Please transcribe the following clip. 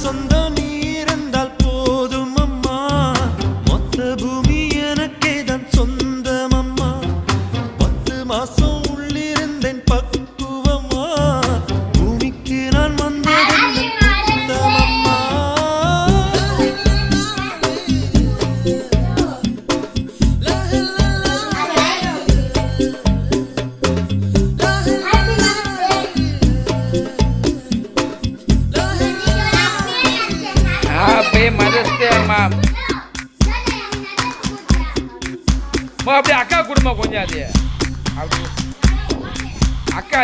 சொந்தம் நீ இருந்தால் போதும் அம்மா, மொத்த பூமி எனக்கே தான் சொந்தம் அம்மா. 10 மாசம் உள்ளிருந்தேன் பக்குவமா, பூமிக்கு நான் வந்ததென்ன குத்தமம்மா. அப்படியே அக்கா குடும்பம் கொஞ்சம் அது அப்படி அக்கா